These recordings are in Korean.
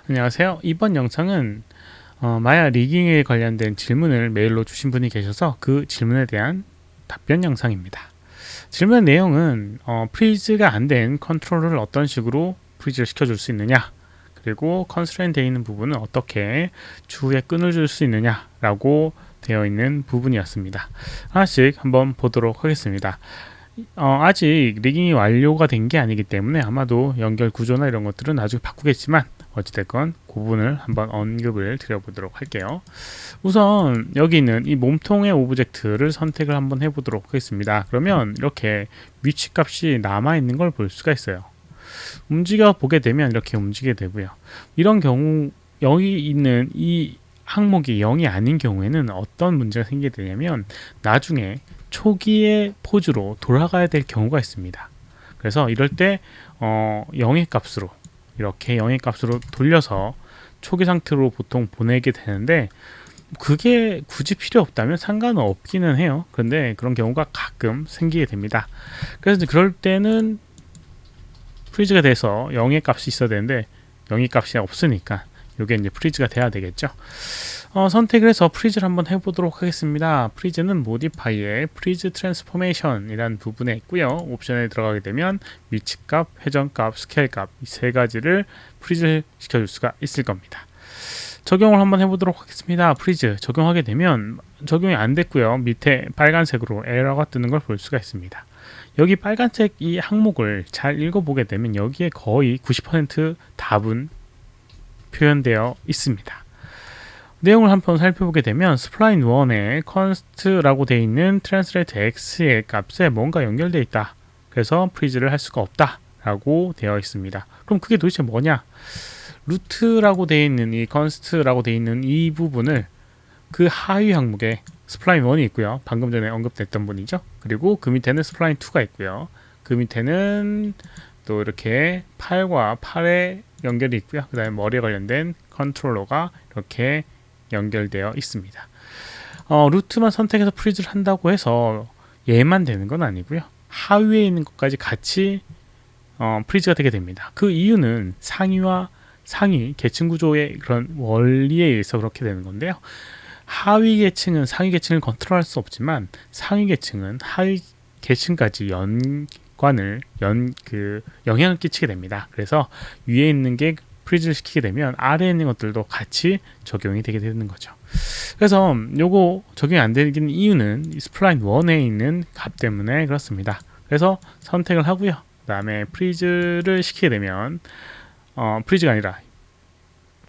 안녕하세요. 이번 영상은 마야 리깅에 관련된 질문을 메일로 주신 분이 계셔서 그 질문에 대한 답변 영상입니다. 질문의 내용은 프리즈가 안 된 컨트롤러를 어떤 식으로 프리즈를 시켜줄 수 있느냐, 그리고 컨스트레인 되어 있는 부분은 어떻게 추후에 끊어줄 수 있느냐 라고 되어 있는 부분이었습니다. 하나씩 한번 보도록 하겠습니다. 아직 리깅이 완료가 된 게 아니기 때문에 아마도 연결 구조나 이런 것들은 나중에 바꾸겠지만 어찌됐건 그 부분을 한번 언급을 드려보도록 할게요. 우선 여기 있는 이 몸통의 오브젝트를 선택을 한번 해보도록 하겠습니다. 그러면 이렇게 위치값이 남아있는 걸 볼 수가 있어요. 움직여 보게 되면 이렇게 움직이게 되고요. 이런 경우 여기 있는 이 항목이 0이 아닌 경우에는 어떤 문제가 생기게 되냐면 나중에 초기의 포즈로 돌아가야 될 경우가 있습니다. 그래서 이럴 때 0의 값으로 이렇게 0의 값으로 돌려서 초기 상태로 보통 보내게 되는데 그게 굳이 필요 없다면 상관은 없기는 해요. 그런데 그런 경우가 가끔 생기게 됩니다. 그래서 그럴 때는 프리즈가 돼서 0의 값이 있어야 되는데 0의 값이 없으니까 이게 이제 프리즈가 돼야 되겠죠. 선택을 해서 프리즈를 한번 해보도록 하겠습니다. 프리즈는 모디파이의 프리즈 트랜스포메이션 이라는 부분에 있고요. 옵션에 들어가게 되면 위치값, 회전값, 스케일값 이 세 가지를 프리즈 시켜줄 수가 있을 겁니다. 적용을 한번 해보도록 하겠습니다. 프리즈 적용하게 되면 적용이 안 됐고요. 밑에 빨간색으로 에러가 뜨는 걸 볼 수가 있습니다. 여기 빨간색 이 항목을 잘 읽어보게 되면 여기에 거의 90% 답은 표현되어 있습니다. 내용을 한번 살펴보게 되면 스플라인 1에 const라고 되어 있는 translate x의 값에 뭔가 연결되어 있다. 그래서 프리즈를 할 수가 없다 라고 되어 있습니다. 그럼 그게 도대체 뭐냐? 루트라고 되어 있는 이 const라고 되어 있는 이 부분을 그 하위 항목에 스플라인 1이 있고요. 방금 전에 언급됐던 분이죠. 그리고 그 밑에는 스플라인 2가 있고요. 그 밑에는 또 이렇게 팔과 팔에 연결이 있고요. 그 다음에 머리에 관련된 컨트롤러가 이렇게 연결되어 있습니다. 루트만 선택해서 프리즈를 한다고 해서 얘만 되는 건 아니고요. 하위에 있는 것까지 같이 프리즈가 되게 됩니다. 그 이유는 상위와 상위 계층 구조의 그런 원리에 의해서 그렇게 되는 건데요. 하위 계층은 상위 계층을 컨트롤할 수 없지만 상위 계층은 하위 계층까지 영향을 끼치게 됩니다. 그래서 위에 있는 게 프리즈를 시키게 되면 아래에 있는 것들도 같이 적용이 되게 되는 거죠. 그래서 요거 적용이 안 되는 이유는 스플라인 1에 있는 값 때문에 그렇습니다. 그래서 선택을 하고요. 그 다음에 프리즈를 시키게 되면 프리즈가 아니라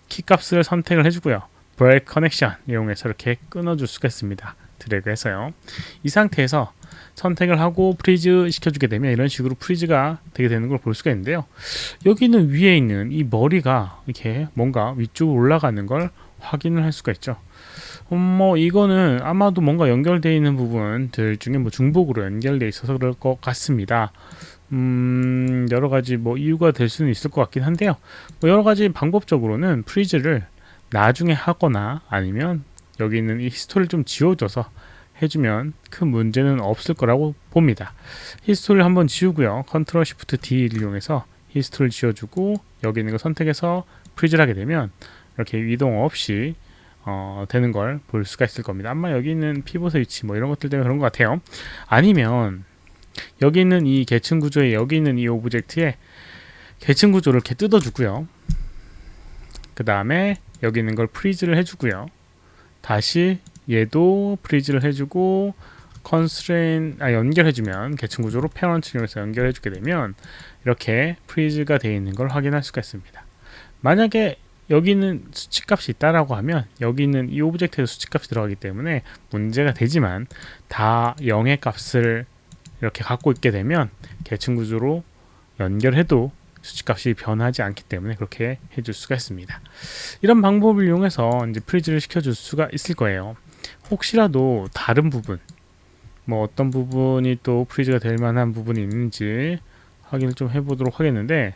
키값을 선택을 해주고요. 브레이크 커넥션 이용해서 이렇게 끊어줄 수가 있습니다. 드래그 해서요. 이 상태에서 선택을 하고 프리즈 시켜주게 되면 이런 식으로 프리즈가 되게 되는 걸 볼 수가 있는데요. 여기는 위에 있는 이 머리가 이렇게 뭔가 위쪽으로 올라가는 걸 확인을 할 수가 있죠. 이거는 아마도 뭔가 연결되어 있는 부분들 중에 중복으로 연결되어 있어서 그럴 것 같습니다. 여러 가지 이유가 될 수는 있을 것 같긴 한데요. 여러 가지 방법적으로는 프리즈를 나중에 하거나 아니면 여기 있는 이 히스토리를 좀 지워줘서 해주면 큰 문제는 없을 거라고 봅니다. 히스토리를 한번 지우고요. 컨트롤 시프트 D를 이용해서 히스토리를 지워주고 여기 있는 거 선택해서 프리즈를 하게 되면 이렇게 이동 없이 되는 걸 볼 수가 있을 겁니다. 아마 여기 있는 피벗의 위치 이런 것들 때문에 그런 것 같아요. 아니면 여기 있는 이 계층 구조에 여기 있는 이 오브젝트에 계층 구조를 이렇게 뜯어주고요. 그 다음에 여기 있는 걸 프리즈를 해주고요. 다시 얘도 프리즈를 해주고 연결해주면 계층 구조로 페어런트 이용해서 연결해주게 되면 이렇게 프리즈가 되어 있는 걸 확인할 수가 있습니다. 만약에 여기는 수치값이 있다라고 하면 여기 있는 이 오브젝트에도 수치값이 들어가기 때문에 문제가 되지만 다 0의 값을 이렇게 갖고 있게 되면 계층 구조로 연결해도 수치값이 변하지 않기 때문에 그렇게 해줄 수가 있습니다. 이런 방법을 이용해서 이제 프리즈를 시켜줄 수가 있을 거예요. 혹시라도 다른 부분, 어떤 부분이 또 프리즈가 될 만한 부분이 있는지 확인을 좀 해보도록 하겠는데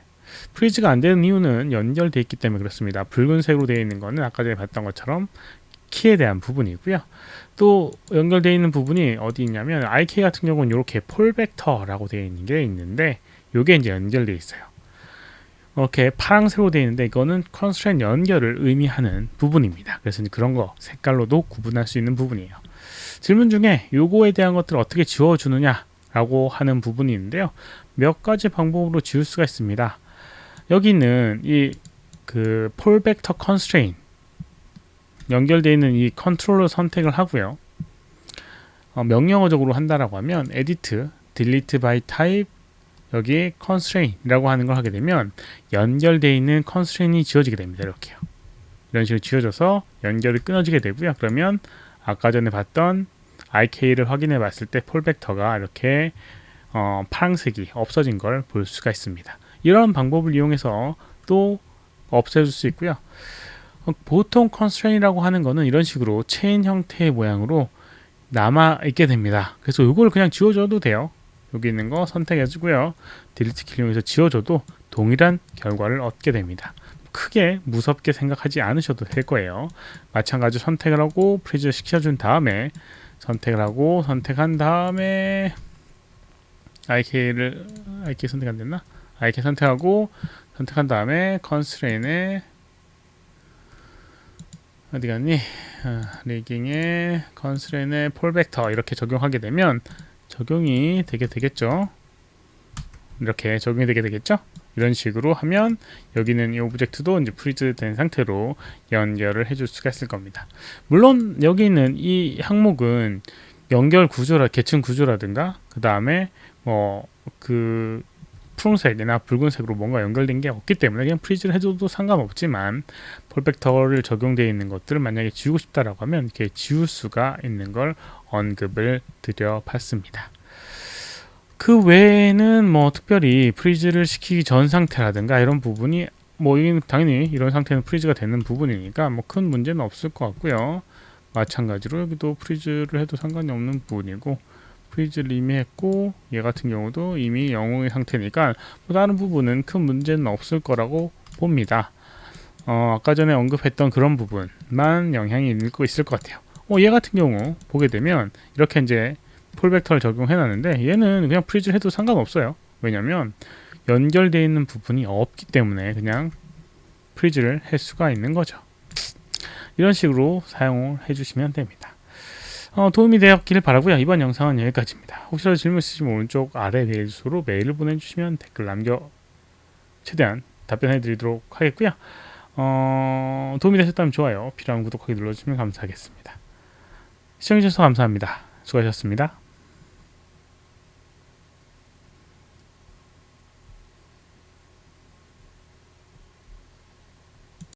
프리즈가 안 되는 이유는 연결되어 있기 때문에 그렇습니다. 붉은색으로 되어 있는 거는 아까 전에 봤던 것처럼 키에 대한 부분이고요. 또 연결되어 있는 부분이 어디 있냐면 IK 같은 경우는 이렇게 폴 벡터라고 되어 있는 게 있는데 이게 이제 연결되어 있어요. 이렇게 파란색으로 되어 있는데 이거는 컨스트레인트 연결을 의미하는 부분입니다. 그래서 그런 거 색깔로도 구분할 수 있는 부분이에요. 질문 중에 요거에 대한 것들을 어떻게 지워주느냐 라고 하는 부분이 있는데요. 몇 가지 방법으로 지울 수가 있습니다. 여기는 이 그 폴벡터 컨스트레인트 연결되어 있는 이 컨트롤러 선택을 하고요. 명령어적으로 한다라고 하면 edit, delete by type 여기 constraint이라고 하는 걸 하게 되면 연결되어 있는 constraint이 지워지게 됩니다. 이렇게요. 이런 식으로 지워져서 연결이 끊어지게 되고요. 그러면 아까 전에 봤던 IK를 확인해 봤을 때 폴벡터가 이렇게 파란색이 없어진 걸 볼 수가 있습니다. 이런 방법을 이용해서 또 없애줄 수 있고요. 보통 constraint이라고 하는 거는 이런 식으로 체인 형태의 모양으로 남아 있게 됩니다. 그래서 이걸 그냥 지워줘도 돼요. 여기 있는 거 선택해 주고요. 딜리트 키를 이용해서 지워줘도 동일한 결과를 얻게 됩니다. 크게 무섭게 생각하지 않으셔도 될 거예요. 마찬가지로 선택을 하고 프리즈 시켜준 다음에 선택을 하고 선택한 다음에 IK 선택 안 됐나? IK 선택하고 선택한 다음에 컨스트레인에 어디 갔니? 리깅에 컨스트레인에 폴벡터 이렇게 적용하게 되면 적용이 되겠죠. 이렇게 적용이 되겠죠. 이런 식으로 하면 여기는 이 오브젝트도 이제 프리즈 된 상태로 연결을 해줄 수가 있을 겁니다. 물론 여기 있는 이 항목은 연결 구조라 계층 구조라든가 그 다음에 그 푸른색이나 붉은색으로 뭔가 연결된 게 없기 때문에 그냥 프리즈를 해줘도 상관없지만 폴벡터를 적용되어 있는 것들을 만약에 지우고 싶다라고 하면 이렇게 지울 수가 있는 걸 언급을 드려봤습니다. 그 외에는 특별히 프리즈를 시키기 전 상태라든가 이런 부분이 당연히 이런 상태는 프리즈가 되는 부분이니까 큰 문제는 없을 것 같고요. 마찬가지로 여기도 프리즈를 해도 상관이 없는 부분이고 프리즈를 이미 했고 얘 같은 경우도 이미 영웅의 상태니까 다른 부분은 큰 문제는 없을 거라고 봅니다. 아까 전에 언급했던 그런 부분만 영향이 있을 것 같아요. 얘 같은 경우 보게 되면 이렇게 이제 폴벡터를 적용해 놨는데 얘는 그냥 프리즈를 해도 상관없어요. 왜냐면 연결되어 있는 부분이 없기 때문에 그냥 프리즈를 할 수가 있는 거죠. 이런 식으로 사용을 해주시면 됩니다. 도움이 되었기를 바라고요. 이번 영상은 여기까지입니다. 혹시라도 질문 있으시면 오른쪽 아래 메일 주소로 메일을 보내주시면 댓글 남겨 최대한 답변해 드리도록 하겠고요. 도움이 되셨다면 좋아요, 필요하면 구독하기 눌러주시면 감사하겠습니다. 시청해주셔서 감사합니다. 수고하셨습니다.